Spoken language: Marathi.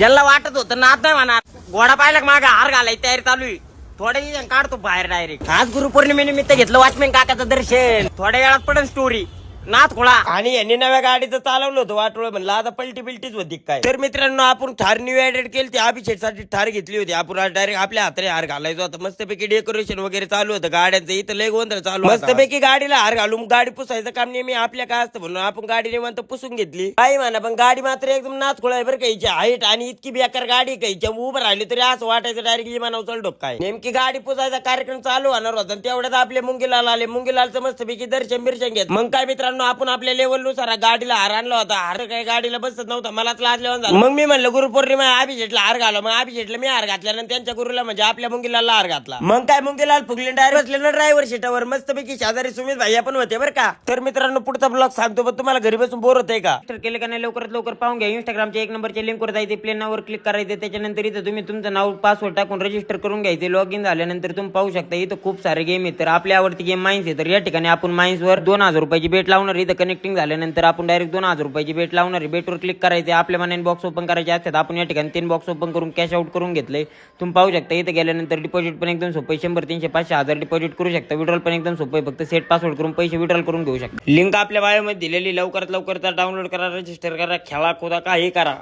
ज्याला वाटत होतं नात नाही म्हणा घोडा पाहिला मागे हार घालाय तयारी चालू आहे. थोड्या दिवसांनी काढतो बाहेर डायरेक्ट. आज गुरुपौर्णिमेनिमित्त घेतलं वॉचमॅन काकाचं दर्शन. थोड्या वेळात पडेल स्टोरी नाथ खोळा. आणि यांनी नव्या गाडीचं चालवलं होतं वाटोळ, म्हणलं आता पलटी बिलटीच होती काय. तर मित्रांनो आपण थार न्यू ऍडेड केली ती अभिषेकसाठी थार घेतली होती. आपण डायरेक्ट आपल्या हाताने हार घालायचो होता. मस्तपैकी डेकोरेशन वगैरे चालू होतं गाड्यांचं. इथं लय गोंधळ चालू. मस्तपैकी गाडीला हार घालून गाडी पुसायचं काम नेहमी आपल्या काय असतं म्हणून आपण गाडी निवांत पुसून घेतली. काही म्हणा पण गाडी मात्र एकदम नाथ खोळा आहे बरं. काहीची हाईट आणि इतकी बेकार गाडी काहीच्या उभं राहिली तरी असं वाटायचं डायरेक्ट विमानावर चढ काय. नेमकी गाडी पुसायचा कार्यक्रम चालू होणार होता तेवढ्यात आपले मुंगीलाल आले. मुंगीलालचं मस्तपैकी दर्शन बिर्शन घेत. मग काय मित्रांनो आपण आपल्या नुसार गाडीला हार आणला होता. हार काही गाडीला बसत नव्हता. मलाच लाज लेवून झालं. मग मी म्हणलं गुरुपौर्णिमा अभिषेकला हार घालो. मग अभिषेकला मी हार घातल्यानंतर त्यांच्या गुरुला म्हणजे आपल्या मुंगीलाला हार घातला. मग काय मुंगीलाल फुगले डायरेक्ट बसले ना ड्रायव्हर सीटावर. मस्तपैकी शेजारी सुमित भाई पण होते बरं का. तर मित्रांनो पुढचा ब्लॉग सांगतो पण तुम्हाला घरी बसून बोर होतंय का तर केलं का नाही लवकरात लवकर पाहून घ्या. इंस्टाग्रामच्या 1 नंबरच्या लिंकवर जायचे. प्ले नावावर क्लिक करायचे. त्याच्यानंतर इथं तुम्ही तुमचं नाव पासवर्ड टाकून रजिस्टर करून घ्यायचे. लॉग इन झाल्यानंतर तुम्ही पाहू शकता इथं खूप सारे गेम आहेत. तर आपल्या आवडती गेम माइन्स आहे. तर या ठिकाणी आपण माइन्सवर 2000 रुपयाची बेट लावणार. इथं कनेक्टिंग झाल्यानंतर आपण डायरेक्ट 2000 रुपयाची बेट लावणार आहे. बेटवर क्लिक करायचे. आपल्या मनाने बॉक्स ओपन करायचे असतात. आपण या ठिकाणी 3 बॉक्स ओपन करून कॅश आउट करून घेतले. तुम्ही पाहू शकता इथे गेल्यानंतर डिपॉझिट पण एकदम सोपं आहे. 100 300 500 1000 डिपॉझिट करू शकता. विड्रॉल पण एकदम सोपं आहे. फक्त सेट पासवर्ड करून पैसे विड्रॉल करून घेऊ शकता. लिंक आपल्या बायोमध्ये दिलेली. लवकरात लवकर डाउनलोड करा, रजिस्टर करा, खेळा खोदा काही करा.